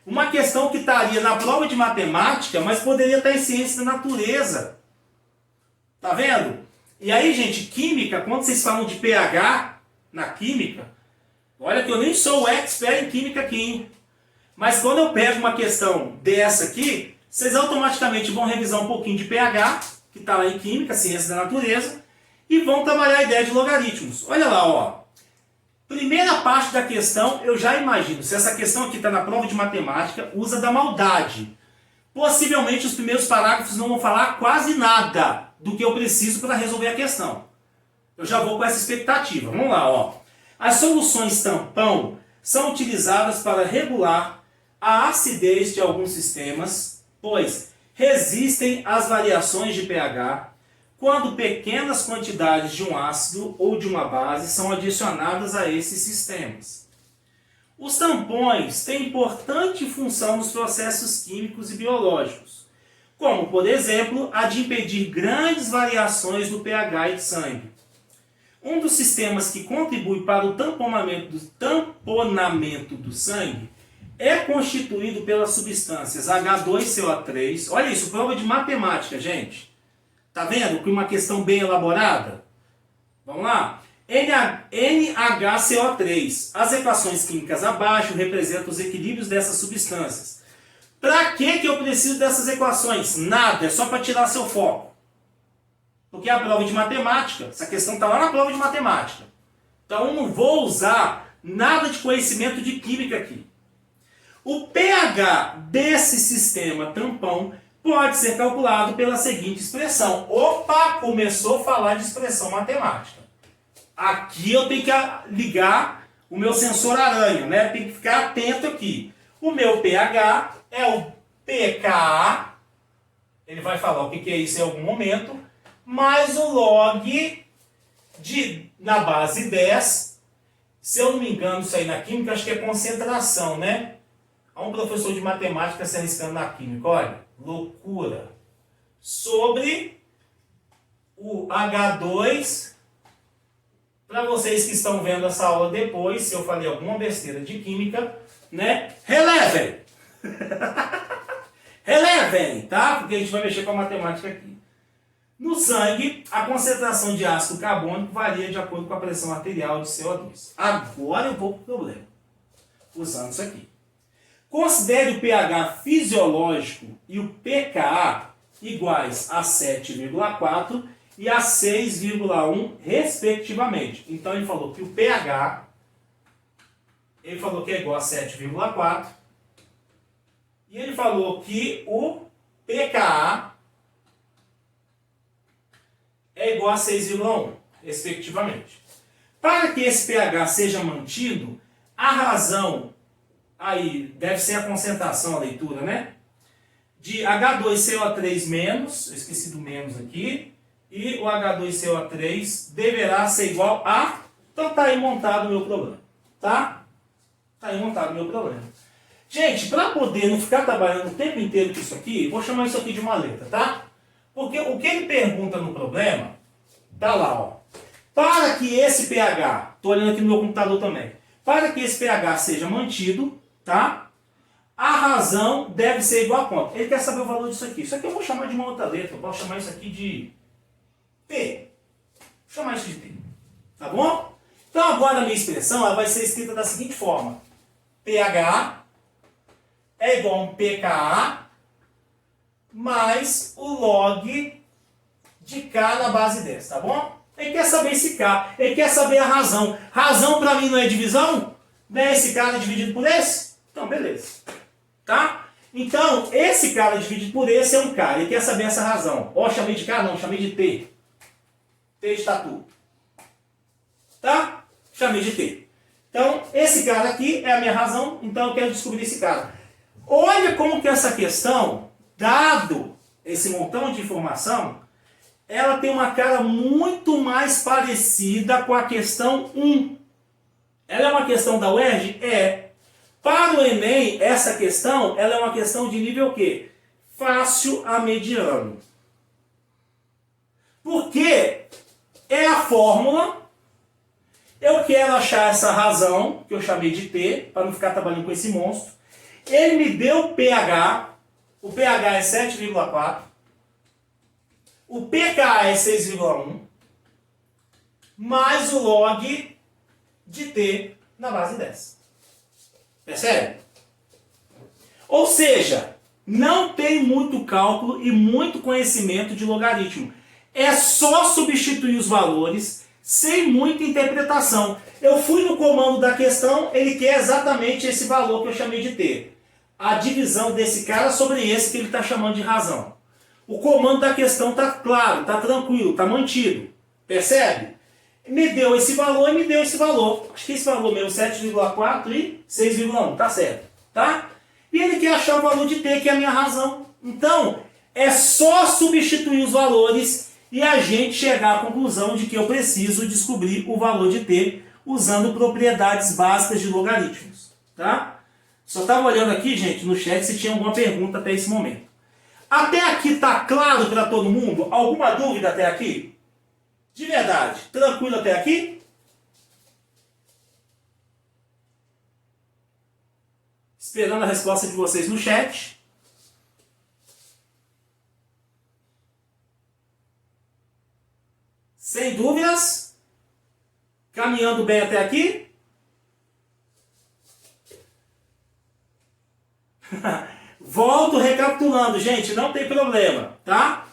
Uma questão que estaria na prova de matemática, mas poderia estar em ciência da natureza. Tá vendo? E aí, gente, química, quando vocês falam de pH na química, olha que eu nem sou o expert em química aqui, hein? Mas quando eu pego uma questão dessa aqui, vocês automaticamente vão revisar um pouquinho de pH, que está lá em química, ciência da natureza, e vão trabalhar a ideia de logaritmos. Olha lá, ó. Primeira parte da questão, eu já imagino, se essa questão aqui está na prova de matemática, usa da maldade. Possivelmente os primeiros parágrafos não vão falar quase nada do que eu preciso para resolver a questão. Eu já vou com essa expectativa. Vamos lá, ó. As soluções tampão são utilizadas para regular a acidez de alguns sistemas, pois resistem às variações de pH quando pequenas quantidades de um ácido ou de uma base são adicionadas a esses sistemas. Os tampões têm importante função nos processos químicos e biológicos, como, por exemplo, a de impedir grandes variações no pH e de sangue. Um dos sistemas que contribui para o tamponamento do sangue é constituído pelas substâncias H2CO3. Olha isso, prova de matemática, gente. Tá vendo que uma questão bem elaborada? Vamos lá? NaHCO3. As equações químicas abaixo representam os equilíbrios dessas substâncias. Para que eu preciso dessas equações? Nada, é só para tirar seu foco. Porque é a prova de matemática. Essa questão está lá na prova de matemática. Então eu não vou usar nada de conhecimento de química aqui. O pH desse sistema tampão pode ser calculado pela seguinte expressão. Opa, começou a falar de expressão matemática. Aqui eu tenho que ligar o meu sensor aranha, né? Tem que ficar atento aqui. O meu pH é o pKa, ele vai falar o que é isso em algum momento, mais o log na base 10. Se eu não me engano, isso aí na química, acho que é concentração, né? Há um professor de matemática se arriscando na química, olha, loucura. Sobre o H2, para vocês que estão vendo essa aula depois, se eu falei alguma besteira de química, né? Relevem! Relevem, tá? Porque a gente vai mexer com a matemática aqui. No sangue, a concentração de ácido carbônico varia de acordo com a pressão arterial de CO2. Agora eu vou para o problema, usando isso aqui. Considere o pH fisiológico e o pKa iguais a 7,4 e a 6,1 respectivamente. Então ele falou que o pH, ele falou que é igual a 7,4 e ele falou que o pKa é igual a 6,1 respectivamente. Para que esse pH seja mantido, a razão aí deve ser a concentração, a leitura, né? De H2CO3 menos, eu esqueci do menos aqui, e o H2CO3 deverá ser igual a... Então tá aí montado o meu problema, tá? Tá aí montado o meu problema. Gente, para poder não ficar trabalhando o tempo inteiro com isso aqui, vou chamar isso aqui de uma letra, tá? Porque o que ele pergunta no problema, tá lá, ó. Para que esse pH, tô olhando aqui no meu computador também, para que esse pH seja mantido, tá? A razão deve ser igual a quanto? Ele quer saber o valor disso aqui. Isso aqui eu vou chamar de uma outra letra. Eu posso chamar isso aqui de P. Vou chamar isso de P. Tá bom? Então agora a minha expressão ela vai ser escrita da seguinte forma. pH é igual a um pKa mais o log de K na base 10. Tá bom? Ele quer saber esse K. Ele quer saber a razão. Razão para mim não é divisão? Não é esse cara dividido por esse? Então, beleza. Tá? Então, esse cara dividido por esse é um K. Ele quer saber essa razão. Ó, chamei de K? Não, chamei de T. T de tatu. Tá? Chamei de T. Então, esse cara aqui é a minha razão. Então, eu quero descobrir esse cara. Olha como que essa questão, dado esse montão de informação, ela tem uma cara muito mais parecida com a questão 1. Ela é uma questão da UERJ? É. Para o Enem, essa questão, ela é uma questão de nível o quê? Fácil a mediano. Porque é a fórmula, eu quero achar essa razão, que eu chamei de T, para não ficar trabalhando com esse monstro, Ele me deu o pH é 7,4, o pKa é 6,1, mais o log de T na base 10. Percebe? Ou seja, não tem muito cálculo e muito conhecimento de logaritmo. É só substituir os valores sem muita interpretação. Eu fui no comando da questão, ele quer exatamente esse valor que eu chamei de T. A divisão desse cara sobre esse que ele está chamando de razão. O comando da questão está claro, está tranquilo, está mantido. Percebe? Me deu esse valor e me deu esse valor. Acho que esse valor mesmo, 7,4 e 6,1, tá certo. Tá? E ele quer achar o valor de T, que é a minha razão. Então, é só substituir os valores e a gente chegar à conclusão de que eu preciso descobrir o valor de T usando propriedades básicas de logaritmos. Tá? Só estava olhando aqui, gente, no chat se tinha alguma pergunta até esse momento. Até aqui está claro para todo mundo? Alguma dúvida até aqui? De verdade, tranquilo até aqui? Esperando a resposta de vocês no chat. Sem dúvidas? Caminhando bem até aqui? Volto recapitulando, gente, não tem problema, tá?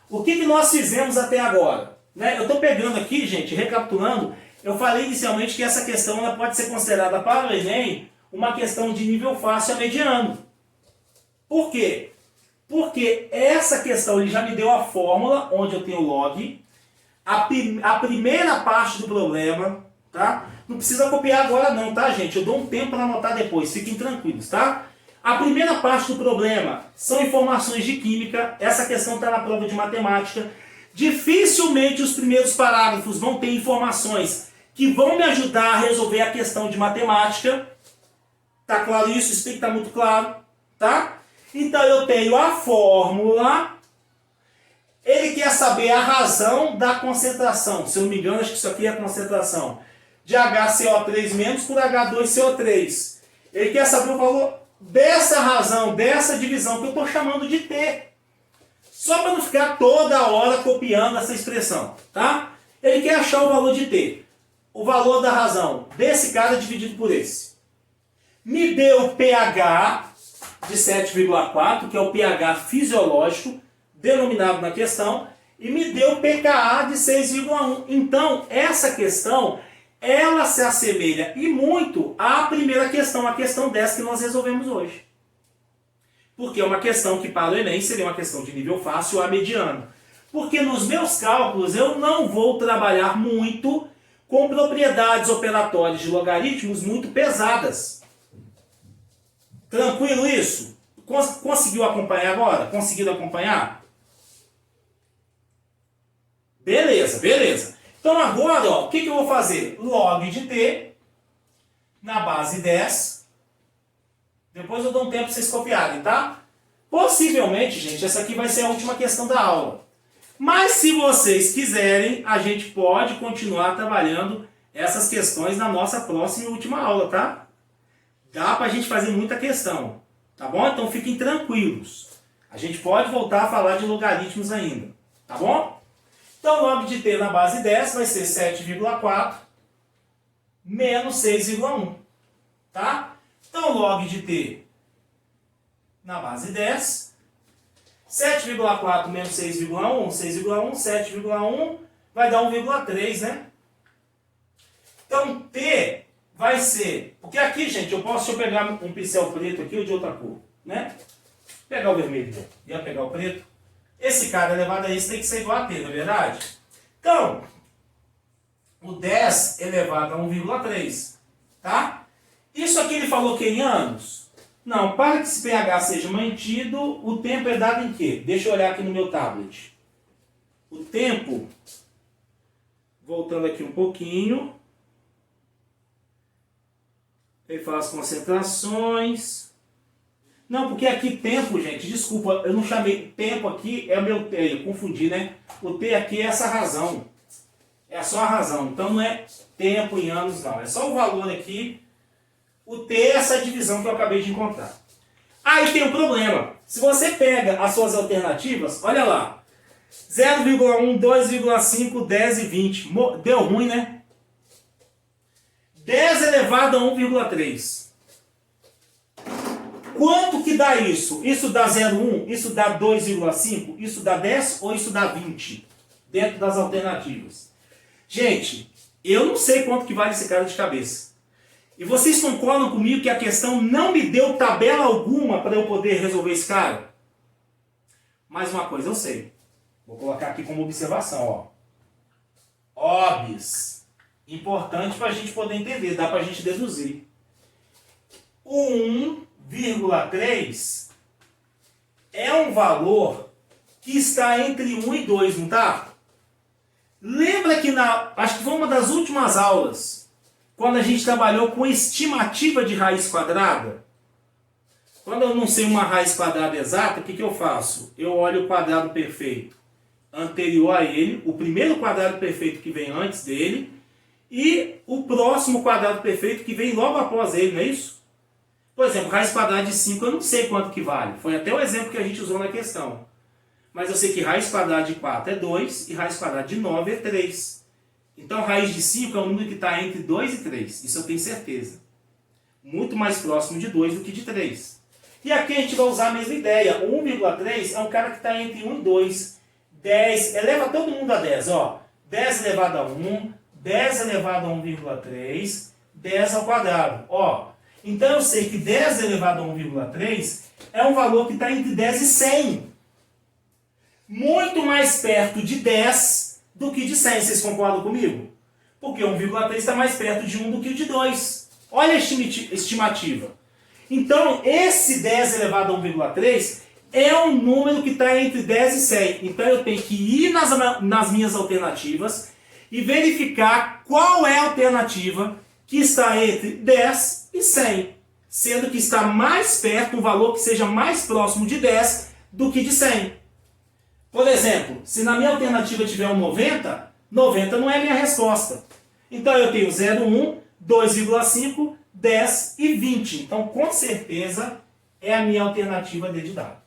O que nós fizemos até agora? Né? Eu estou pegando aqui, gente, recapitulando, eu falei inicialmente que essa questão ela pode ser considerada para o Enem uma questão de nível fácil a mediano. Por quê? Porque essa questão ele já me deu a fórmula, onde eu tenho log, a primeira parte do problema, tá? Não precisa copiar agora não, tá, gente? Eu dou um tempo para anotar depois, fiquem tranquilos, tá? A primeira parte do problema são informações de química, essa questão está na prova de matemática. Dificilmente os primeiros parágrafos vão ter informações que vão me ajudar a resolver a questão de matemática. Tá claro isso? Isso tem que estar muito claro, tá? Então eu tenho a fórmula, ele quer saber a razão da concentração, se eu não me engano, acho que isso aqui é a concentração, de HCO3 menos por H2CO3. Ele quer saber o valor dessa razão, dessa divisão, que eu estou chamando de T. Só para não ficar toda hora copiando essa expressão, tá? Ele quer achar o valor de T. O valor da razão desse cara dividido por esse. Me deu o pH de 7,4, que é o pH fisiológico, denominado na questão, e me deu o pKa de 6,1. Então, essa questão, ela se assemelha e muito à primeira questão, a questão 10 que nós resolvemos hoje. Porque é uma questão que para o Enem seria uma questão de nível fácil a mediano. Porque nos meus cálculos eu não vou trabalhar muito com propriedades operatórias de logaritmos muito pesadas. Tranquilo isso? Conseguiu acompanhar agora? Conseguiram acompanhar? Beleza, beleza. Então agora, ó, o que eu vou fazer? Log de T na base 10. Depois eu dou um tempo para vocês copiarem, tá? Possivelmente, gente, essa aqui vai ser a última questão da aula. Mas se vocês quiserem, a gente pode continuar trabalhando essas questões na nossa próxima e última aula, tá? Dá pra gente fazer muita questão, tá bom? Então fiquem tranquilos. A gente pode voltar a falar de logaritmos ainda, tá bom? Então log de T na base 10 vai ser 7,4 menos 6,1, tá? Então log de T na base 10, 7,4 menos 6,1, 6,1, 7,1 vai dar 1,3, né? Então T vai ser, porque aqui, gente, deixa eu pegar um pincel preto aqui ou de outra cor, né? Pegar o vermelho, ia pegar o preto. Esse cara elevado a esse tem que ser igual a T, não é verdade? Então, o 10 elevado a 1,3, tá? Isso aqui ele falou que em anos? Não, para que esse pH seja mantido, o tempo é dado em quê? Deixa eu olhar aqui no meu tablet. O tempo, voltando aqui um pouquinho, ele fala as concentrações. Não, porque aqui tempo, gente, desculpa, eu não chamei tempo aqui, é o meu T, eu confundi, né? O T aqui é essa razão. É só a razão, então não é tempo em anos, não. É só o valor aqui. O T é essa divisão que eu acabei de encontrar. Aí tem um problema. Se você pega as suas alternativas, olha lá. 0,1, 2,5, 10 e 20. Deu ruim, né? 10 elevado a 1,3. Quanto que dá isso? Isso dá 0,1? Isso dá 2,5? Isso dá 10 ou isso dá 20? Dentro das alternativas. Gente, eu não sei quanto que vale esse cara de cabeça. E vocês concordam comigo que a questão não me deu tabela alguma para eu poder resolver esse cara? Mais uma coisa eu sei. Vou colocar aqui como observação, ó. Óbvios. Importante para a gente poder entender, dá para a gente deduzir. O 1,3 é um valor que está entre 1 e 2, não tá? Lembra que acho que foi uma das últimas aulas, quando a gente trabalhou com estimativa de raiz quadrada? Quando eu não sei uma raiz quadrada exata, o que eu faço? Eu olho o quadrado perfeito anterior a ele, o primeiro quadrado perfeito que vem antes dele, e o próximo quadrado perfeito que vem logo após ele, não é isso? Por exemplo, raiz quadrada de 5 eu não sei quanto que vale. Foi até o exemplo que a gente usou na questão. Mas eu sei que raiz quadrada de 4 é 2 e raiz quadrada de 9 é 3. Então raiz de 5 é um número que está entre 2 e 3. Isso eu tenho certeza. Muito mais próximo de 2 do que de 3. E aqui a gente vai usar a mesma ideia. O 1,3 é um cara que está entre 1 e 2. 10, eleva todo mundo a 10. Ó. 10 elevado a 1, 10 elevado a 1,3, 10 ao quadrado. Ó. Então eu sei que 10 elevado a 1,3 é um valor que está entre 10 e 100. Muito mais perto de 10 do que de 100. Vocês concordam comigo? Porque 1,3 está mais perto de 1 do que o de 2. Olha a estimativa. Então, esse 10 elevado a 1,3 é um número que está entre 10 e 100. Então, eu tenho que ir nas minhas alternativas e verificar qual é a alternativa que está entre 10 e 100. Sendo que está mais perto, um valor que seja mais próximo de 10 do que de 100. Por exemplo, se na minha alternativa tiver um 90, 90 não é a minha resposta. Então eu tenho 0,1, 2,5, 10 e 20. Então com certeza é a minha alternativa D de dado.